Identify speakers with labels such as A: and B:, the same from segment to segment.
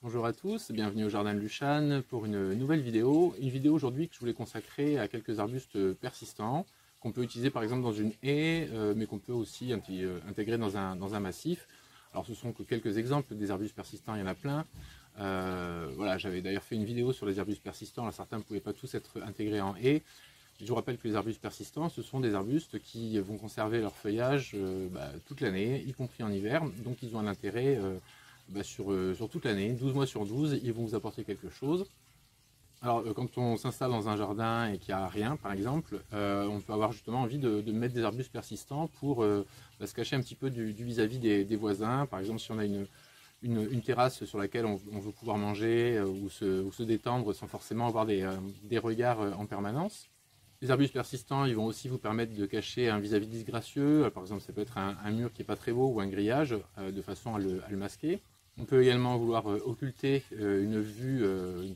A: Bonjour à tous, bienvenue au Jardin de Luchan pour une nouvelle vidéo. Une vidéo aujourd'hui que je voulais consacrer à quelques arbustes persistants qu'on peut utiliser par exemple dans une haie, mais qu'on peut aussi intégrer dans un massif. Alors ce sont que quelques exemples des arbustes persistants, il y en a plein. Voilà, j'avais d'ailleurs fait une vidéo sur les arbustes persistants, alors certains ne pouvaient pas tous être intégrés en haie. Je vous rappelle que les arbustes persistants, ce sont des arbustes qui vont conserver leur feuillage toute l'année, y compris en hiver, donc ils ont un intérêt sur toute l'année, 12 mois sur 12, ils vont vous apporter quelque chose. Alors quand on s'installe dans un jardin et qu'il n'y a rien par exemple, on peut avoir justement envie de mettre des arbustes persistants pour se cacher un petit peu du vis-à-vis des voisins. Par exemple si on a une terrasse sur laquelle on veut pouvoir manger ou se détendre sans forcément avoir des regards en permanence. Les arbustes persistants, ils vont aussi vous permettre de cacher un vis-à-vis disgracieux. Par exemple, ça peut être un mur qui n'est pas très beau ou un grillage, de façon à le masquer. On peut également vouloir occulter une vue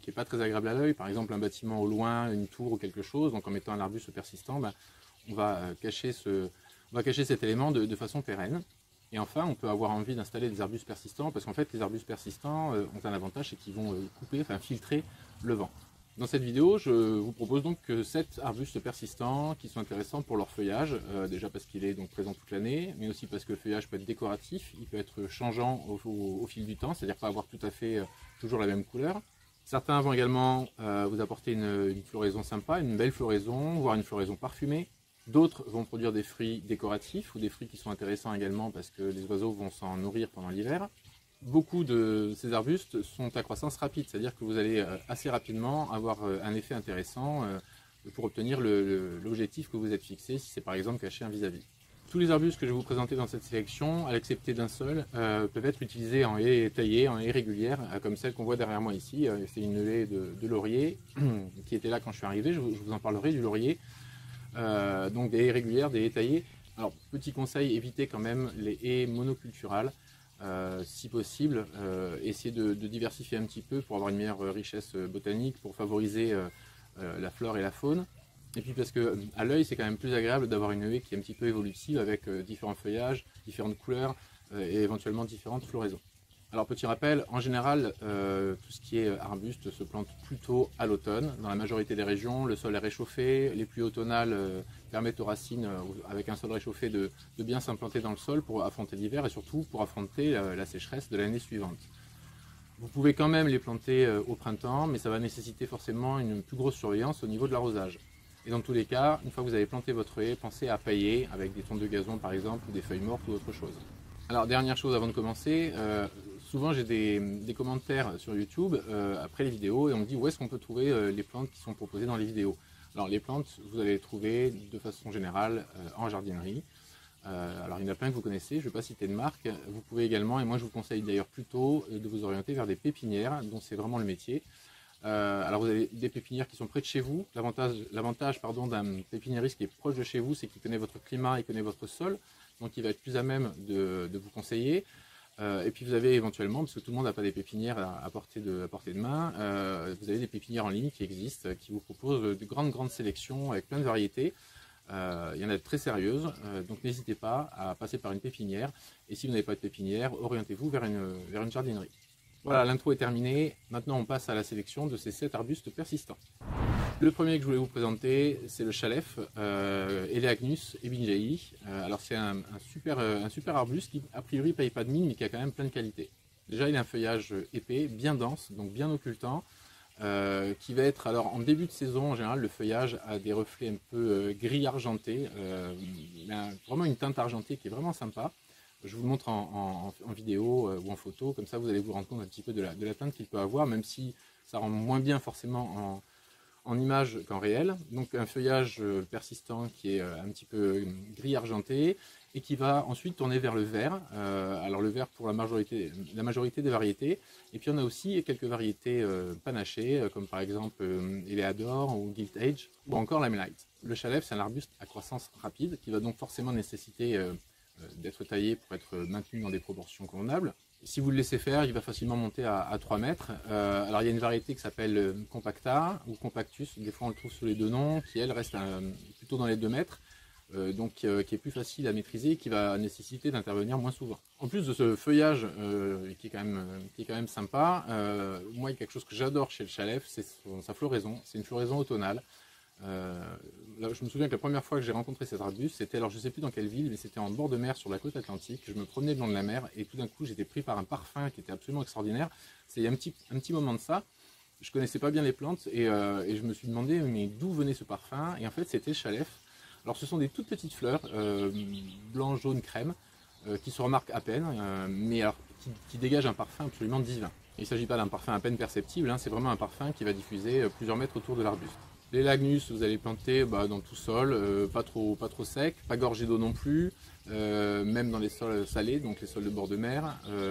A: qui n'est pas très agréable à l'œil, par exemple un bâtiment au loin, une tour ou quelque chose. Donc en mettant un arbuste persistant, on va cacher cet élément de façon pérenne. Et enfin, on peut avoir envie d'installer des arbustes persistants, parce qu'en fait, les arbustes persistants ont un avantage, c'est qu'ils vont filtrer le vent. Dans cette vidéo, je vous propose donc 7 arbustes persistants qui sont intéressants pour leur feuillage, déjà parce qu'il est donc présent toute l'année, mais aussi parce que le feuillage peut être décoratif, il peut être changeant au fil du temps, c'est-à-dire pas avoir tout à fait toujours la même couleur. Certains vont également vous apporter une floraison sympa, une belle floraison, voire une floraison parfumée. D'autres vont produire des fruits décoratifs ou des fruits qui sont intéressants également parce que les oiseaux vont s'en nourrir pendant l'hiver. Beaucoup de ces arbustes sont à croissance rapide, c'est-à-dire que vous allez assez rapidement avoir un effet intéressant pour obtenir l'objectif que vous êtes fixé, si c'est par exemple cacher un vis-à-vis. Tous les arbustes que je vais vous présenter dans cette sélection, à l'excepter d'un seul, peuvent être utilisés en haie taillée, en haie régulière, comme celle qu'on voit derrière moi ici. C'est une haie de laurier qui était là quand je suis arrivé, je vous en parlerai du laurier. Donc des haies régulières, des haies taillées. Alors petit conseil, évitez quand même les haies monoculturales. Si possible, essayer de diversifier un petit peu pour avoir une meilleure richesse botanique, pour favoriser la flore et la faune. Et puis parce que à l'œil, c'est quand même plus agréable d'avoir une haie qui est un petit peu évolutive avec différents feuillages, différentes couleurs et éventuellement différentes floraisons. Alors petit rappel, en général, tout ce qui est arbuste se plante plutôt à l'automne. Dans la majorité des régions, le sol est réchauffé, les pluies automnales permettent aux racines, avec un sol réchauffé, de bien s'implanter dans le sol pour affronter l'hiver et surtout pour affronter la sécheresse de l'année suivante. Vous pouvez quand même les planter au printemps, mais ça va nécessiter forcément une plus grosse surveillance au niveau de l'arrosage. Et dans tous les cas, une fois que vous avez planté votre haie, pensez à pailler avec des tonds de gazon par exemple, ou des feuilles mortes ou autre chose. Alors dernière chose avant de commencer, souvent j'ai des commentaires sur YouTube après les vidéos et on me dit où est-ce qu'on peut trouver les plantes qui sont proposées dans les vidéos. Alors les plantes, vous allez les trouver de façon générale en jardinerie. Alors il y en a plein que vous connaissez, je ne vais pas citer de marque. Vous pouvez également, et moi je vous conseille d'ailleurs plutôt de vous orienter vers des pépinières, dont c'est vraiment le métier. Alors vous avez des pépinières qui sont près de chez vous. L'avantage d'un pépiniériste qui est proche de chez vous, c'est qu'il connaît votre climat, il connaît votre sol, donc il va être plus à même de vous conseiller. Et puis vous avez éventuellement, parce que tout le monde n'a pas des pépinières à portée de main, vous avez des pépinières en ligne qui existent, qui vous proposent de grandes sélections avec plein de variétés. Il y en a de très sérieuses, donc n'hésitez pas à passer par une pépinière. Et si vous n'avez pas de pépinière, orientez-vous vers une jardinerie. Voilà, l'intro est terminée. Maintenant, on passe à la sélection de ces 7 arbustes persistants. Le premier que je voulais vous présenter, c'est le chalef, Eleagnus ebinjaï. Alors c'est un super arbuste qui, a priori, ne paye pas de mine, mais qui a quand même plein de qualités. Déjà, il a un feuillage épais, bien dense, donc bien occultant, qui va être, alors en début de saison, en général, le feuillage a des reflets un peu gris argenté. Il a vraiment une teinte argentée qui est vraiment sympa. Je vous le montre en vidéo ou en photo, comme ça vous allez vous rendre compte un petit peu de la teinte qu'il peut avoir, même si ça rend moins bien forcément en image qu'en réel. Donc un feuillage persistant qui est un petit peu gris argenté et qui va ensuite tourner vers le vert. Alors le vert pour la majorité des variétés. Et puis on a aussi quelques variétés panachées, comme par exemple Eleador ou Gilt Age, ou encore l'Amelite. Le chalef, c'est un arbuste à croissance rapide qui va donc forcément nécessiter d'être taillé pour être maintenu dans des proportions convenables. Si vous le laissez faire, il va facilement monter à 3 mètres. Alors il y a une variété qui s'appelle Compacta ou Compactus, des fois on le trouve sous les deux noms, qui elle reste plutôt dans les 2 mètres. qui est plus facile à maîtriser et qui va nécessiter d'intervenir moins souvent. En plus de ce feuillage qui est quand même sympa, moi il y a quelque chose que j'adore chez le Chalef, c'est sa floraison. C'est une floraison automnale. Là, je me souviens que la première fois que j'ai rencontré cet arbuste, c'était, alors je ne sais plus dans quelle ville, mais c'était en bord de mer sur la côte atlantique. Je me promenais le long de la mer et tout d'un coup j'étais pris par un parfum qui était absolument extraordinaire. C'est il y a un petit moment de ça. Je connaissais pas bien les plantes et je me suis demandé mais d'où venait ce parfum, et en fait c'était Chalef. Alors ce sont des toutes petites fleurs, blanc, jaune, crème, qui se remarquent à peine, mais alors, qui dégagent un parfum absolument divin. Il ne s'agit pas d'un parfum à peine perceptible, hein, c'est vraiment un parfum qui va diffuser plusieurs mètres autour de l'arbuste. Les Lagnus, vous allez planter dans tout sol, pas trop sec, pas gorgé d'eau non plus, même dans les sols salés, donc les sols de bord de mer.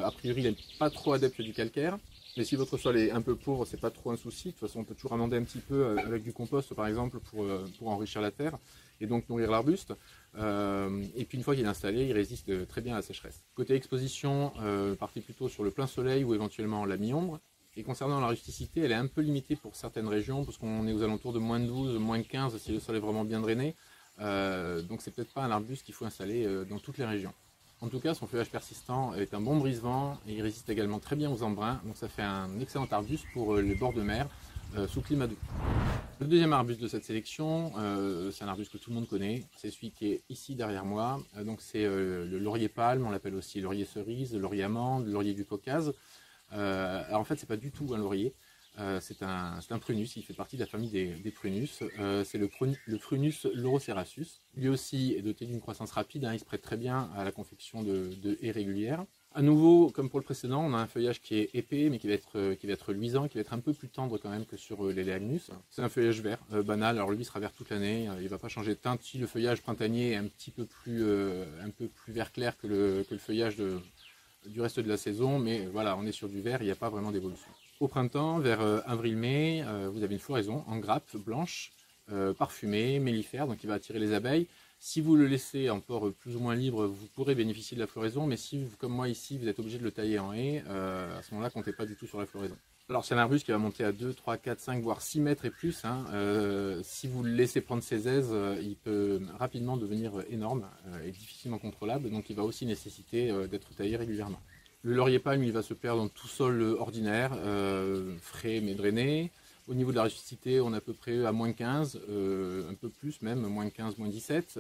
A: A priori, il n'est pas trop adepte du calcaire. Mais si votre sol est un peu pauvre, c'est pas trop un souci. De toute façon, on peut toujours amender un petit peu avec du compost, par exemple, pour enrichir la terre et donc nourrir l'arbuste. Et puis une fois qu'il est installé, il résiste très bien à la sécheresse. Côté exposition, partez plutôt sur le plein soleil ou éventuellement la mi-ombre. Et concernant la rusticité, elle est un peu limitée pour certaines régions, parce qu'on est aux alentours de moins 12, moins 15 si le sol est vraiment bien drainé. Donc c'est peut-être pas un arbuste qu'il faut installer dans toutes les régions. En tout cas, son feuillage persistant est un bon brise-vent et il résiste également très bien aux embruns, donc ça fait un excellent arbuste pour les bords de mer sous climat doux. Le deuxième arbuste de cette sélection, c'est un arbuste que tout le monde connaît, c'est celui qui est ici derrière moi, donc c'est le laurier palme, on l'appelle aussi laurier cerise, le laurier amande, le laurier du Caucase. Alors en fait, c'est pas du tout un laurier. C'est un prunus, il fait partie de la famille des prunus. C'est le prunus laurocerasus. Lui aussi est doté d'une croissance rapide, hein, il se prête très bien à la confection de haies régulières. À nouveau, comme pour le précédent, on a un feuillage qui est épais, mais qui va être luisant, qui va être un peu plus tendre quand même que sur les Lagnus. C'est un feuillage vert, banal, alors lui il sera vert toute l'année, il ne va pas changer de teinte. Si le feuillage printanier est un peu plus vert clair que le feuillage du reste de la saison, mais voilà, on est sur du vert, il n'y a pas vraiment d'évolution. Au printemps, vers avril-mai, vous avez une floraison en grappe blanche, parfumée, mellifère, donc il va attirer les abeilles. Si vous le laissez en port plus ou moins libre, vous pourrez bénéficier de la floraison, mais si, comme moi ici, vous êtes obligé de le tailler en haie, à ce moment-là, comptez pas du tout sur la floraison. Alors c'est un arbuste qui va monter à 2, 3, 4, 5, voire 6 mètres et plus. Hein. Si vous le laissez prendre ses aises, il peut rapidement devenir énorme et difficilement contrôlable, donc il va aussi nécessiter d'être taillé régulièrement. Le laurier palme, il va se perdre dans tout sol ordinaire, frais mais drainé. Au niveau de la rusticité, on est à peu près à moins 15, un peu plus même, moins 15, moins 17.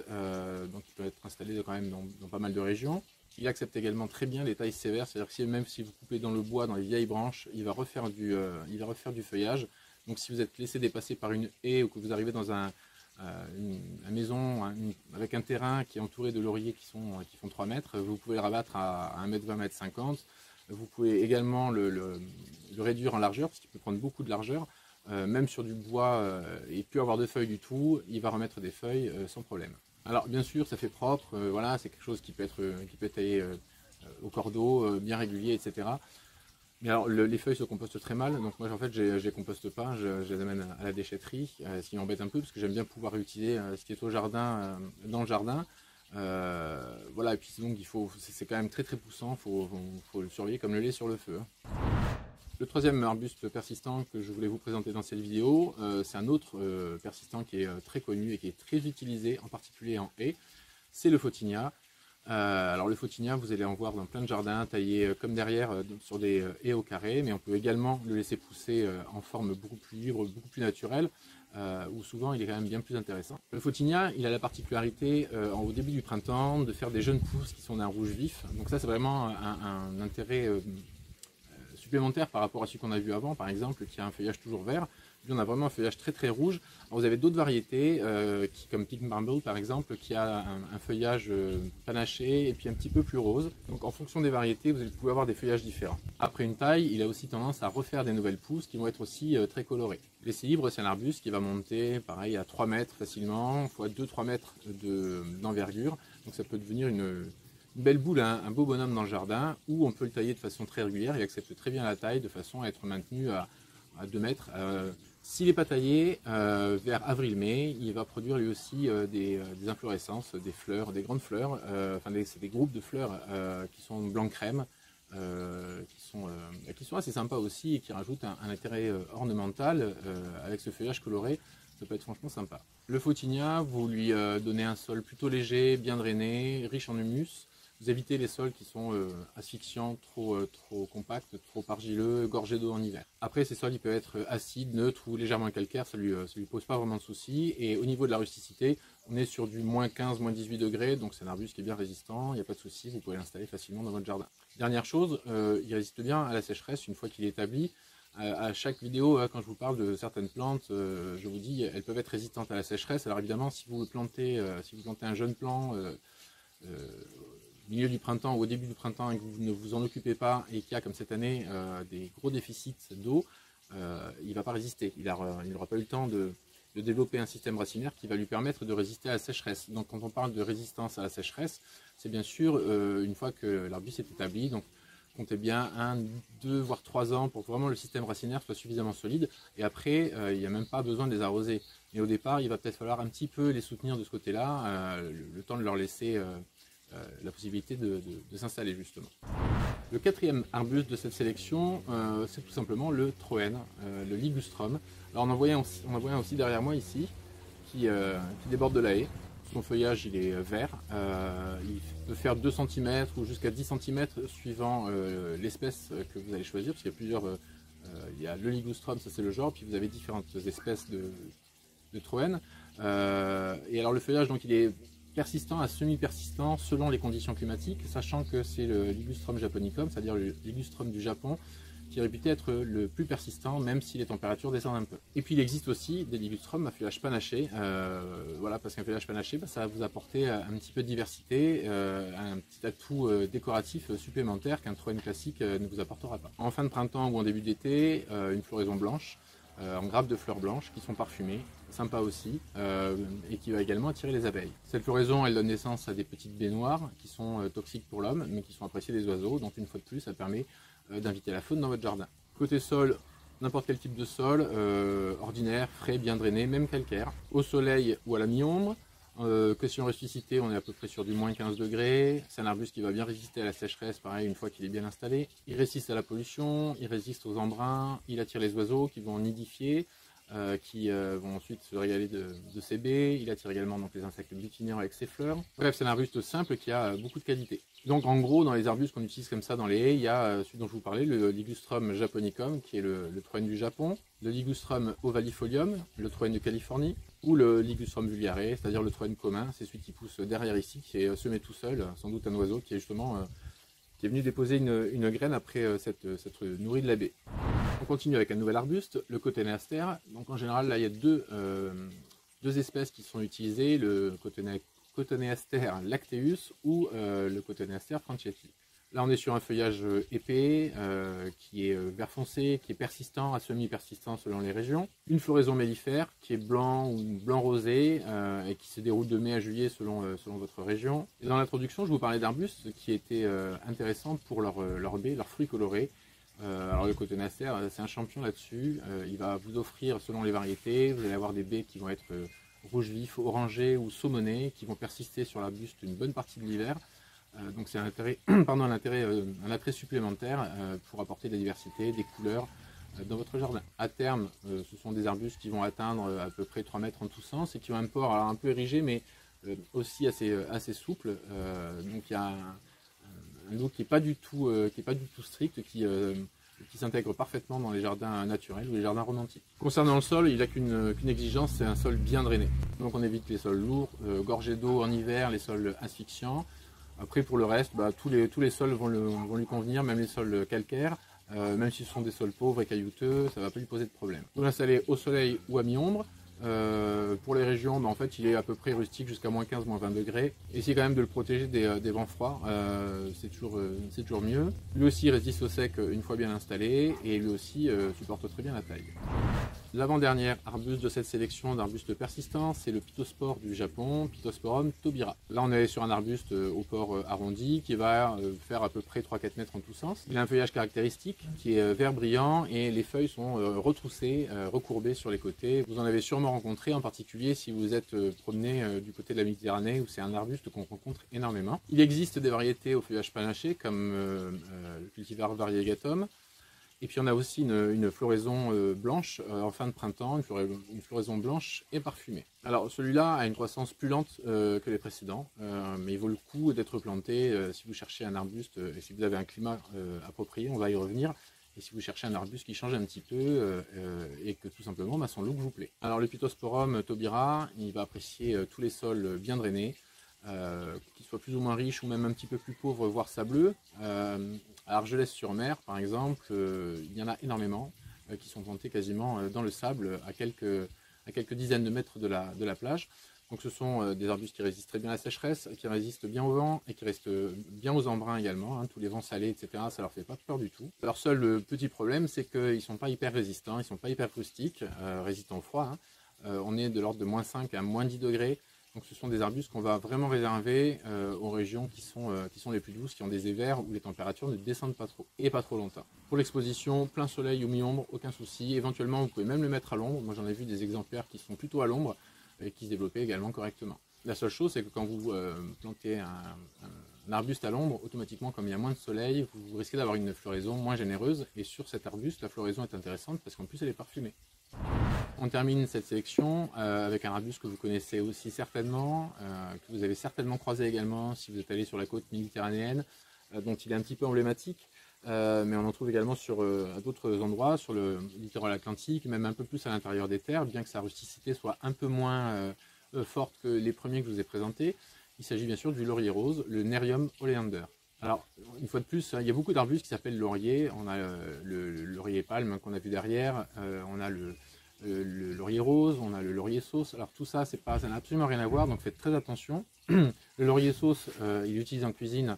A: Donc il peut être installé quand même dans pas mal de régions. Il accepte également très bien les tailles sévères, c'est-à-dire que même si vous coupez dans le bois, dans les vieilles branches, il va refaire du feuillage. Donc si vous êtes laissé dépasser par une haie ou que vous arrivez dans une maison avec un terrain qui est entouré de lauriers qui font 3 mètres, vous pouvez le rabattre à 1 mètre 20, 1 mètre 50. Vous pouvez également le réduire en largeur, parce qu'il peut prendre beaucoup de largeur. Même sur du bois et plus avoir de feuilles du tout, il va remettre des feuilles sans problème. Alors bien sûr, ça fait propre, voilà, c'est quelque chose qui peut être taillé au cordeau, bien régulier, etc. Mais alors les feuilles se compostent très mal, donc moi en fait je les composte pas, je les amène à la déchetterie, ce qui m'embête un peu parce que j'aime bien pouvoir réutiliser ce qui est au jardin, dans le jardin. Voilà, et puis donc c'est quand même très poussant, faut le surveiller comme le lait sur le feu. Hein. Le troisième arbuste persistant que je voulais vous présenter dans cette vidéo, c'est un autre persistant qui est très connu et qui est très utilisé, en particulier en haie, c'est le photinia. Alors le photinia, vous allez en voir dans plein de jardins, taillés comme derrière sur des haies au carré, mais on peut également le laisser pousser en forme beaucoup plus libre, beaucoup plus naturelle, où souvent il est quand même bien plus intéressant. Le photinia, il a la particularité au début du printemps de faire des jeunes pousses qui sont d'un rouge vif, donc ça c'est vraiment un intérêt supplémentaire par rapport à celui qu'on a vu avant, par exemple, qui a un feuillage toujours vert. Lui, on a vraiment un feuillage très rouge. Alors, vous avez d'autres variétés, comme Pink Marble par exemple, qui a un feuillage panaché et puis un petit peu plus rose. Donc en fonction des variétés, vous pouvez avoir des feuillages différents. Après une taille, il a aussi tendance à refaire des nouvelles pousses qui vont être aussi très colorées. L'essai libre, c'est un arbuste qui va monter pareil à 3 mètres facilement, fois 2-3 mètres d'envergure. Donc ça peut devenir une belle boule, un beau bonhomme dans le jardin, où on peut le tailler de façon très régulière. Il accepte très bien la taille de façon à être maintenu à 2 mètres. S'il n'est pas taillé, vers avril-mai, il va produire lui aussi des inflorescences, des fleurs, des grandes fleurs, c'est des groupes de fleurs qui sont blanc crème, qui sont assez sympas aussi et qui rajoutent un intérêt ornemental avec ce feuillage coloré. Ça peut être franchement sympa. Le Photinia, vous lui donnez un sol plutôt léger, bien drainé, riche en humus. Vous évitez les sols qui sont asphyxiants, trop compacts, trop argileux, gorgés d'eau en hiver. Après, ces sols ils peuvent être acides, neutres ou légèrement calcaires, ça lui pose pas vraiment de soucis. Et au niveau de la rusticité, on est sur du moins 15, moins 18 degrés, donc c'est un arbuste qui est bien résistant, il n'y a pas de souci, vous pouvez l'installer facilement dans votre jardin. Dernière chose, il résiste bien à la sécheresse une fois qu'il est établi. À chaque vidéo, quand je vous parle de certaines plantes, je vous dis elles peuvent être résistantes à la sécheresse. Alors évidemment, si vous plantez un jeune plant au milieu du printemps ou au début du printemps et que vous ne vous en occupez pas et qu'il y a comme cette année des gros déficits d'eau, il ne va pas résister. Il n'aura pas eu le temps de développer un système racinaire qui va lui permettre de résister à la sécheresse. Donc quand on parle de résistance à la sécheresse, c'est bien sûr une fois que l'arbuste est établi. Donc comptez bien 1, 2, voire 3 ans pour que vraiment le système racinaire soit suffisamment solide. Et après, il n'y a même pas besoin de les arroser. Mais au départ, il va peut-être falloir un petit peu les soutenir de ce côté-là, le temps de leur laisser la possibilité de s'installer justement. Le quatrième arbuste de cette sélection, c'est tout simplement le Troène, le Ligustrum. Alors on en voit un aussi derrière moi ici, qui déborde de la haie. Son feuillage il est vert, il peut faire 2 cm ou jusqu'à 10 cm suivant l'espèce que vous allez choisir, parce qu'il y a plusieurs, il y a le Ligustrum, ça c'est le genre, puis vous avez différentes espèces de Troène. Et alors le feuillage donc il est persistant à semi-persistant selon les conditions climatiques, sachant que c'est le Ligustrum japonicum, c'est-à-dire le Ligustrum du Japon, qui est réputé être le plus persistant, même si les températures descendent un peu. Et puis il existe aussi des Ligustrum à feuillage panaché, voilà, parce qu'un feuillage panaché, ça va vous apporter un petit peu de diversité, un petit atout décoratif supplémentaire qu'un Troène classique ne vous apportera pas. En fin de printemps ou en début d'été, une floraison blanche, en grappes de fleurs blanches qui sont parfumées, sympa aussi, et qui va également attirer les abeilles. Cette floraison, elle donne naissance à des petites baies noires qui sont toxiques pour l'homme, mais qui sont appréciées des oiseaux, donc une fois de plus, ça permet d'inviter la faune dans votre jardin. Côté sol, n'importe quel type de sol, ordinaire, frais, bien drainé, même calcaire, au soleil ou à la mi-ombre. Question rusticité, on est à peu près sur du moins 15 degrés. C'est un arbuste qui va bien résister à la sécheresse, pareil, une fois qu'il est bien installé. Il résiste à la pollution, il résiste aux embruns, il attire les oiseaux qui vont nidifier, qui vont ensuite se régaler de ses baies. Il attire également donc, les insectes butineurs avec ses fleurs. Bref, c'est un arbuste simple qui a beaucoup de qualité. Donc en gros, dans les arbustes qu'on utilise comme ça dans les haies, il y a celui dont je vous parlais, le Ligustrum japonicum, qui est le Troène du Japon, le Ligustrum ovalifolium, le Troène de Californie, ou le Ligustrum vulgare, c'est-à-dire le Troène commun, c'est celui qui pousse derrière ici, qui est semé tout seul, sans doute un oiseau qui est justement qui est venu déposer une graine après s'être nourri de la baie. On continue avec un nouvel arbuste, le Cotonéaster. Donc en général, là il y a deux espèces qui sont utilisées, le Cotonéaster lacteus ou le Cotonéaster franchetti. Là on est sur un feuillage épais, qui est vert foncé, qui est persistant à semi-persistant selon les régions. Une floraison mellifère qui est blanc ou blanc rosé et qui se déroule de mai à juillet selon votre région. Et dans l'introduction je vous parlais d'arbustes qui étaient intéressants pour leurs baies, leurs fruits colorés. Alors le Cotonéaster c'est un champion là-dessus, il va vous offrir selon les variétés, vous allez avoir des baies qui vont être rouge vif, orangé ou saumonées, qui vont persister sur l'arbuste une bonne partie de l'hiver. Donc c'est un attrait supplémentaire pour apporter de la diversité, des couleurs dans votre jardin. À terme, ce sont des arbustes qui vont atteindre à peu près 3 mètres en tous sens et qui ont un port alors un peu érigé mais aussi assez souple. Donc il y a un look qui n'est pas du tout strict, qui s'intègre parfaitement dans les jardins naturels ou les jardins romantiques. Concernant le sol, il n'a qu'une exigence, c'est un sol bien drainé. Donc on évite les sols lourds, gorgés d'eau en hiver, les sols asphyxiants. Après pour le reste, tous les sols vont lui convenir, même les sols calcaires, même si ce sont des sols pauvres et caillouteux, ça ne va pas lui poser de problème. Vous l'installez au soleil ou à mi-ombre. Pour les régions, en fait il est à peu près rustique jusqu'à moins 15, moins 20 degrés. Essayez quand même de le protéger des vents froids, c'est toujours mieux. Lui aussi résiste au sec une fois bien installé et lui aussi supporte très bien la taille. L'avant-dernière arbuste de cette sélection d'arbustes persistants, c'est le Pittosporum du Japon, Pittosporum tobira. Là on est sur un arbuste au port arrondi qui va faire à peu près 3-4 mètres en tous sens. Il a un feuillage caractéristique qui est vert brillant et les feuilles sont retroussées, recourbées sur les côtés. Vous en avez sûrement rencontré, en particulier si vous êtes promené du côté de la Méditerranée où c'est un arbuste qu'on rencontre énormément. Il existe des variétés au feuillage panaché comme le cultivar variegatum. Et puis on a aussi une floraison blanche en fin de printemps, une floraison blanche et parfumée. Alors celui-là a une croissance plus lente que les précédents, mais il vaut le coup d'être planté si vous cherchez un arbuste et si vous avez un climat approprié, on va y revenir. Et si vous cherchez un arbuste qui change un petit peu et que tout simplement son look vous plaît. Alors le Pittosporum taubira, il va apprécier tous les sols bien drainés, qu'ils soient plus ou moins riches ou même un petit peu plus pauvres, voire sableux. À Argelès-sur-Mer, par exemple, il y en a énormément qui sont plantés quasiment dans le sable à quelques dizaines de mètres de la plage. Donc ce sont des arbustes qui résistent très bien à la sécheresse, qui résistent bien au vent et qui restent bien aux embruns également. Hein, tous les vents salés, etc., ça leur fait pas peur du tout. Leur seul petit problème, c'est qu'ils ne sont pas hyper résistants, ils ne sont pas hyper rustiques, résistants au froid. Hein. On est de l'ordre de -5 à -10 degrés. Donc ce sont des arbustes qu'on va vraiment réserver aux régions qui sont les plus douces, qui ont des hivers où les températures ne descendent pas trop et pas trop longtemps. Pour l'exposition, plein soleil ou mi-ombre, aucun souci. Éventuellement, vous pouvez même le mettre à l'ombre. Moi j'en ai vu des exemplaires qui sont plutôt à l'ombre et qui se développaient également correctement. La seule chose, c'est que quand vous plantez un arbuste à l'ombre, automatiquement, comme il y a moins de soleil, vous risquez d'avoir une floraison moins généreuse. Et sur cet arbuste, la floraison est intéressante parce qu'en plus elle est parfumée. On termine cette sélection avec un arbuste que vous connaissez aussi certainement, que vous avez certainement croisé également si vous êtes allé sur la côte méditerranéenne, dont il est un petit peu emblématique, mais on en trouve également à d'autres endroits, sur le littoral atlantique, même un peu plus à l'intérieur des terres, bien que sa rusticité soit un peu moins forte que les premiers que je vous ai présentés. Il s'agit bien sûr du laurier rose, le Nerium oleander. Alors, une fois de plus, il y a beaucoup d'arbustes qui s'appellent laurier. On a le laurier palme qu'on a vu derrière, on a le laurier rose, on a le laurier sauce. Alors tout ça, ça n'a absolument rien à voir, donc faites très attention. Le laurier sauce, il l'utilise en cuisine,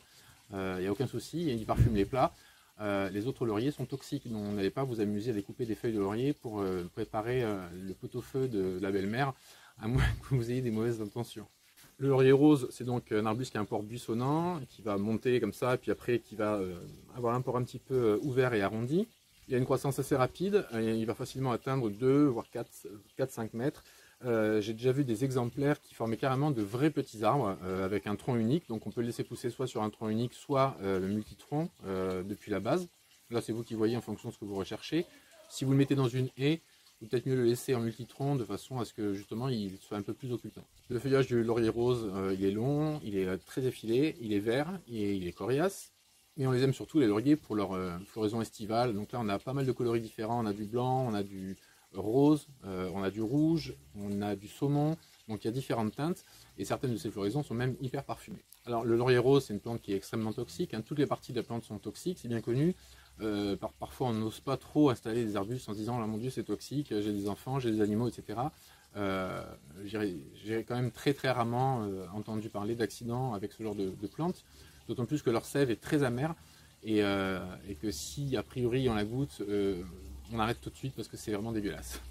A: il n'y a aucun souci, et il parfume les plats. Les autres lauriers sont toxiques, donc n'allez pas vous amuser à découper des feuilles de laurier pour préparer le pot-au-feu de la belle-mère, à moins que vous ayez des mauvaises intentions. Le laurier rose, c'est donc un arbuste qui a un port buissonnant, qui va monter comme ça, et puis après qui va avoir un port un petit peu ouvert et arrondi. Il a une croissance assez rapide, il va facilement atteindre 2 voire 4-5 mètres. J'ai déjà vu des exemplaires qui formaient carrément de vrais petits arbres avec un tronc unique. Donc on peut le laisser pousser soit sur un tronc unique, soit le multitronc depuis la base. Là c'est vous qui voyez en fonction de ce que vous recherchez. Si vous le mettez dans une haie, il vaut peut-être mieux le laisser en multitronc de façon à ce que justement il soit un peu plus occultant. Le feuillage du laurier rose, il est long, il est très effilé, il est vert et il est coriace. Mais on les aime surtout les lauriers pour leur floraison estivale. Donc là on a pas mal de coloris différents, on a du blanc, on a du rose, on a du rouge, on a du saumon, donc il y a différentes teintes et certaines de ces floraisons sont même hyper parfumées. Alors le laurier rose c'est une plante qui est extrêmement toxique, hein. Toutes les parties de la plante sont toxiques, c'est bien connu. Parfois on n'ose pas trop installer des arbustes en se disant oh, mon dieu c'est toxique, j'ai des enfants, j'ai des animaux, etc. J'ai quand même très rarement entendu parler d'accidents avec ce genre de plantes, d'autant plus que leur sève est très amère et que si a priori on la goûte, on arrête tout de suite parce que c'est vraiment dégueulasse.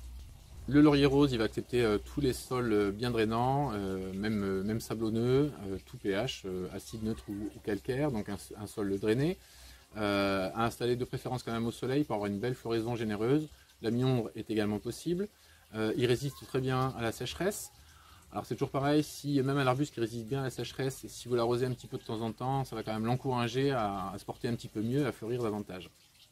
A: Le laurier rose, il va accepter tous les sols bien drainants, même sablonneux, tout pH, acide, neutre ou calcaire, donc un sol drainé. À installer de préférence quand même au soleil pour avoir une belle floraison généreuse. La mi-ombre est également possible. Il résiste très bien à la sécheresse. Alors c'est toujours pareil, si même un arbuste qui résiste bien à la sécheresse, si vous l'arrosez un petit peu de temps en temps, ça va quand même l'encourager à se porter un petit peu mieux, à fleurir davantage.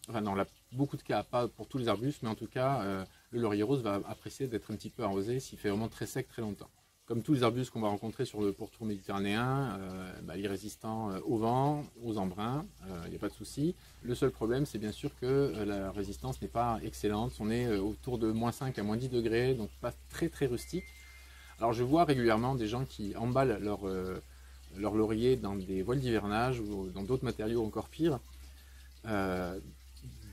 A: Enfin dans beaucoup de cas, pas pour tous les arbustes, mais en tout cas, le laurier rose va apprécier d'être un petit peu arrosé s'il fait vraiment très sec très longtemps. Comme tous les arbustes qu'on va rencontrer sur le pourtour méditerranéen, il est résistant au vent, aux embruns, il n'y a pas de souci. Le seul problème, c'est bien sûr que la résistance n'est pas excellente. On est autour de -5 à -10 degrés, donc pas très rustique. Alors je vois régulièrement des gens qui emballent leur laurier dans des voiles d'hivernage ou dans d'autres matériaux encore pires.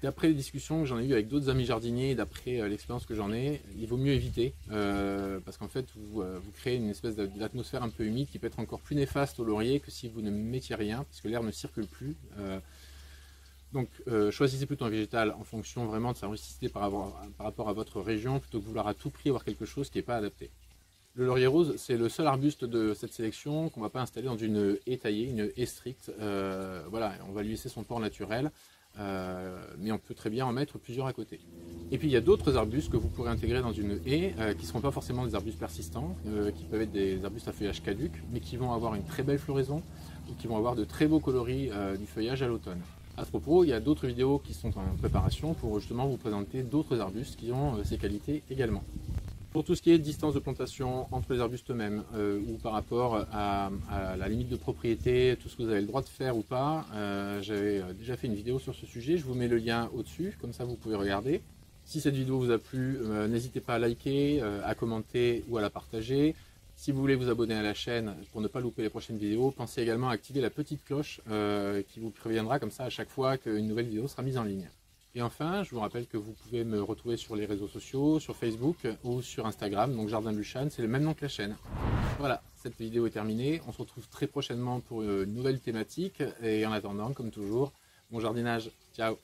A: D'après les discussions que j'en ai eues avec d'autres amis jardiniers, d'après l'expérience que j'en ai, il vaut mieux éviter parce qu'en fait vous créez une espèce d'atmosphère un peu humide qui peut être encore plus néfaste au laurier que si vous ne mettiez rien, parce que l'air ne circule plus. Donc choisissez plutôt un végétal en fonction vraiment de sa rusticité par rapport à votre région, plutôt que de vouloir à tout prix avoir quelque chose qui n'est pas adapté. Le laurier rose, c'est le seul arbuste de cette sélection qu'on ne va pas installer dans une haie taillée, une haie stricte. Voilà, on va lui laisser son port naturel. Mais on peut très bien en mettre plusieurs à côté. Et puis il y a d'autres arbustes que vous pourrez intégrer dans une haie qui ne seront pas forcément des arbustes persistants, qui peuvent être des arbustes à feuillage caduc, mais qui vont avoir une très belle floraison ou qui vont avoir de très beaux coloris du feuillage à l'automne. À ce propos, il y a d'autres vidéos qui sont en préparation pour justement vous présenter d'autres arbustes qui ont ces qualités également. Pour tout ce qui est distance de plantation entre les arbustes eux-mêmes ou par rapport à la limite de propriété, tout ce que vous avez le droit de faire ou pas, j'avais déjà fait une vidéo sur ce sujet, je vous mets le lien au-dessus, comme ça vous pouvez regarder. Si cette vidéo vous a plu, n'hésitez pas à liker, à commenter ou à la partager. Si vous voulez vous abonner à la chaîne pour ne pas louper les prochaines vidéos, pensez également à activer la petite cloche qui vous préviendra comme ça à chaque fois qu'une nouvelle vidéo sera mise en ligne. Et enfin, je vous rappelle que vous pouvez me retrouver sur les réseaux sociaux, sur Facebook ou sur Instagram, donc Jardin de Luchan, c'est le même nom que la chaîne. Voilà, cette vidéo est terminée, on se retrouve très prochainement pour une nouvelle thématique, et en attendant, comme toujours, bon jardinage, ciao!